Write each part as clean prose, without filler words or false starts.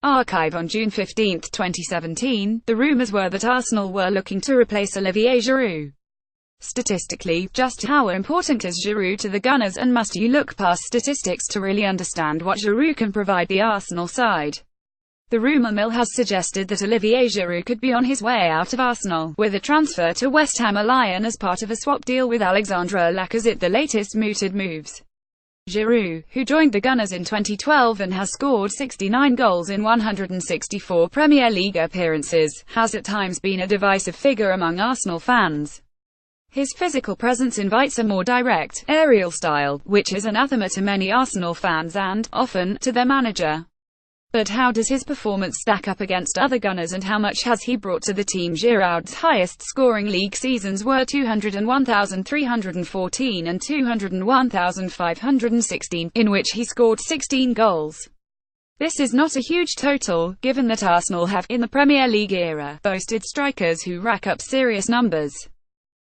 Archive on June 15, 2017, the rumours were that Arsenal were looking to replace Olivier Giroud. Statistically, just how important is Giroud to the Gunners, and must you look past statistics to really understand what Giroud can provide the Arsenal side? The rumour mill has suggested that Olivier Giroud could be on his way out of Arsenal, with a transfer to West Ham Alliance as part of a swap deal with Alexandre Lacazette, the latest mooted moves. Giroud, who joined the Gunners in 2012 and has scored 69 goals in 164 Premier League appearances, has at times been a divisive figure among Arsenal fans. His physical presence invites a more direct, aerial style, which is anathema to many Arsenal fans and, often, to their manager. But how does his performance stack up against other Gunners, and how much has he brought to the team? Giroud's highest-scoring league seasons were 201,314 and 201,516, in which he scored 16 goals. This is not a huge total, given that Arsenal have, in the Premier League era, boasted strikers who rack up serious numbers.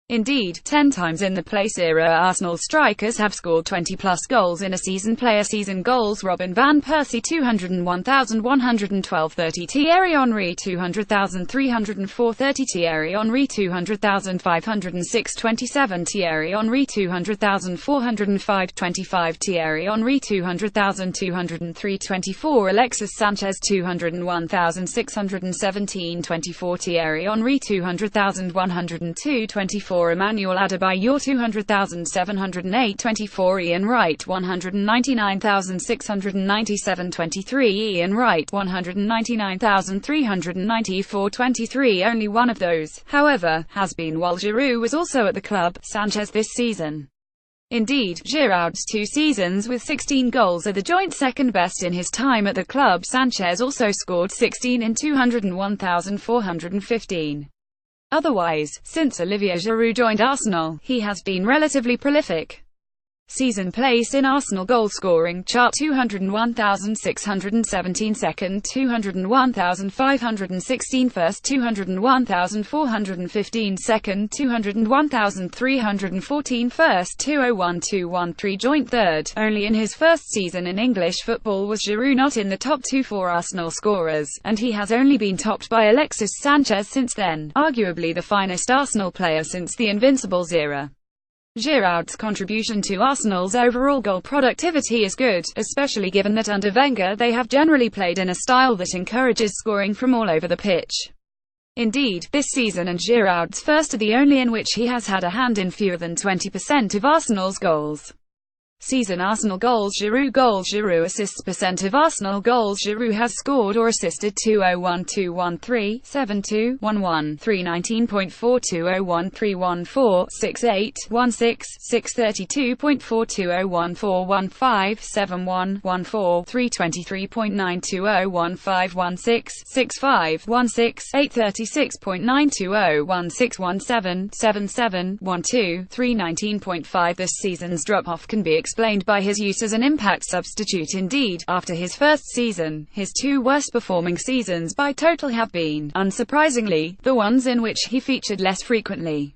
Indeed, 10 times in the Place era Arsenal strikers have scored 20-plus goals in a season. Player season goals: Robin van Persie 201,112, 30; Thierry Henry 200,304, 30; Thierry Henry 200,506, 27; Thierry Henry 200,405, 25; Thierry Henry 200,203, 24; Alexis Sanchez 201,617, 24; Thierry Henry 200,102, 24; Emmanuel Adebayor 200,708, 24; Ian Wright 199,697, 23; Ian Wright 199,394, 23. Only one of those, however, has been while Giroud was also at the club, Sanchez, this season. Indeed, Giroud's 2 seasons with 16 goals are the joint second best in his time at the club. Sanchez also scored 16 in 201,415. Otherwise, since Olivier Giroud joined Arsenal, he has been relatively prolific. Season place in Arsenal goal-scoring chart: 201,617 second, 201,516 first, 201,415 second, 201,314 first, 201,213 joint third. Only in his first season in English football was Giroud not in the top 2 for Arsenal scorers, and he has only been topped by Alexis Sanchez since then, arguably the finest Arsenal player since the Invincibles era. Giroud's contribution to Arsenal's overall goal productivity is good, especially given that under Wenger they have generally played in a style that encourages scoring from all over the pitch. Indeed, this season and Giroud's first are the only in which he has had a hand in fewer than 20% of Arsenal's goals. Season Arsenal goals: Giroud assists percent of Arsenal goals. Giroud has scored or assisted 201,213, 7211, 319.4, 201,314, 68, 16, 632.4, 201,415, 7114, 323.9, 201,516, 65, 16, 836.9, 201,617, 77, 12, 319.5. This season's drop-off can be explained by his use as an impact substitute. Indeed, after his first season, his 2 worst-performing seasons by total have been, unsurprisingly, the ones in which he featured less frequently.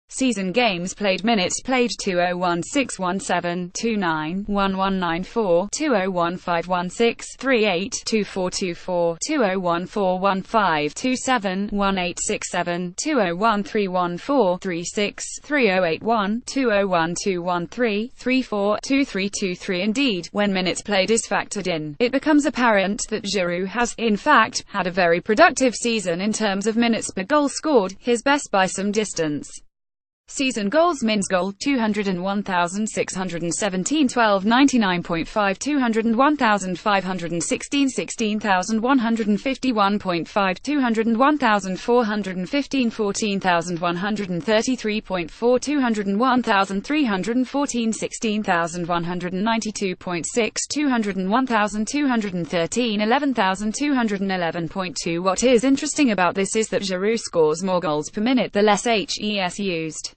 Season games played: minutes played 201,617, 29, 1194, 201,516, 38, 2424, 201,415, 27, 1867, 201,314, 36, 3081, 201,213, 34, 2323. Indeed, when minutes played is factored in, it becomes apparent that Giroud has, in fact, had a very productive season in terms of minutes per goal scored, his best by some distance. Season goals: Mins goal 201,617, 1299.5, 201,516, 16,151.5, 201,415, 14,133.4, 201,314, 16,192.6, 201,213, 11,211.2. What is interesting about this is that Giroud scores more goals per minute the less HES used.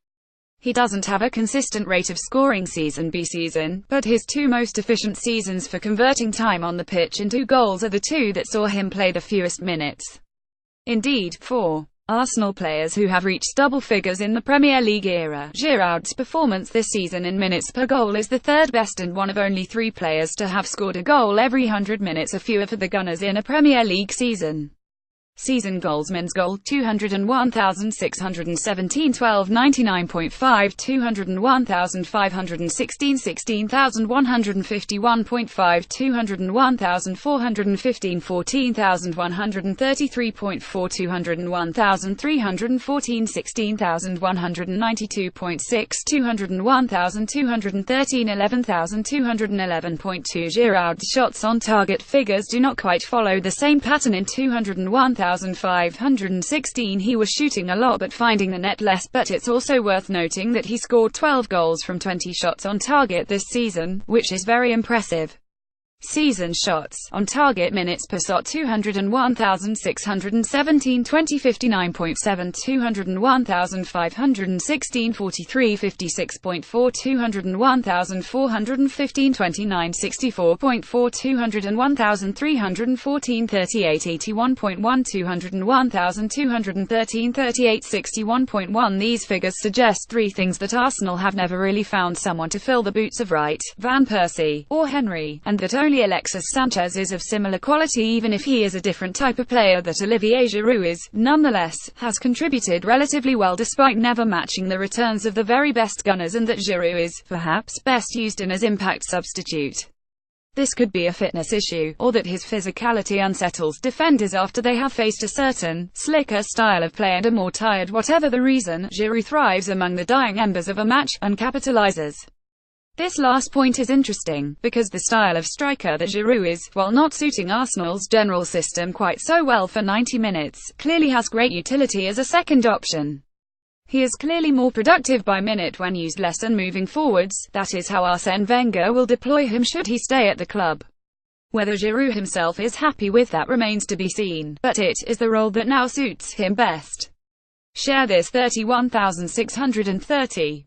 He doesn't have a consistent rate of scoring season by season, but his 2 most efficient seasons for converting time on the pitch into goals are the 2 that saw him play the fewest minutes. Indeed, for Arsenal players who have reached double figures in the Premier League era. Giroud's performance this season in minutes per goal is the third best and one of only 3 players to have scored a goal every 100 minutes or fewer for the Gunners in a Premier League season. Season goals: men's goal 201,617, 1299.5, 201,516, 16,151.5, 201,415, 14,133.4, 201,314, 16,192.6, 201,213, 11,211.2. Giroud's shots on target figures do not quite follow the same pattern. In 201,516 he was shooting a lot but finding the net less, but it's also worth noting that he scored 12 goals from 20 shots on target this season, which is very impressive. Season shots on target minutes per shot: 201,617, 2059.7, 201,516, 43, 56.4, 201,415, 29, 64.4, 201,314, 38, 81.1, 201,213, 38, 61.1. These figures suggest 3 things: that Arsenal have never really found someone to fill the boots of Wright, Van Persie, or Henry, and that only Alexis Sanchez is of similar quality, even if he is a different type of player that Olivier Giroud is, nonetheless, has contributed relatively well despite never matching the returns of the very best Gunners, and that Giroud is, perhaps, best used in as impact substitute. This could be a fitness issue, or that his physicality unsettles defenders after they have faced a certain, slicker style of play and are more tired. Whatever the reason, Giroud thrives among the dying embers of a match, and capitalizes. This last point is interesting, because the style of striker that Giroud is, while not suiting Arsenal's general system quite so well for 90 minutes, clearly has great utility as a second option. He is clearly more productive by minute when used less and moving forwards. That is how Arsène Wenger will deploy him should he stay at the club. Whether Giroud himself is happy with that remains to be seen, but it is the role that now suits him best. Share this 31,630.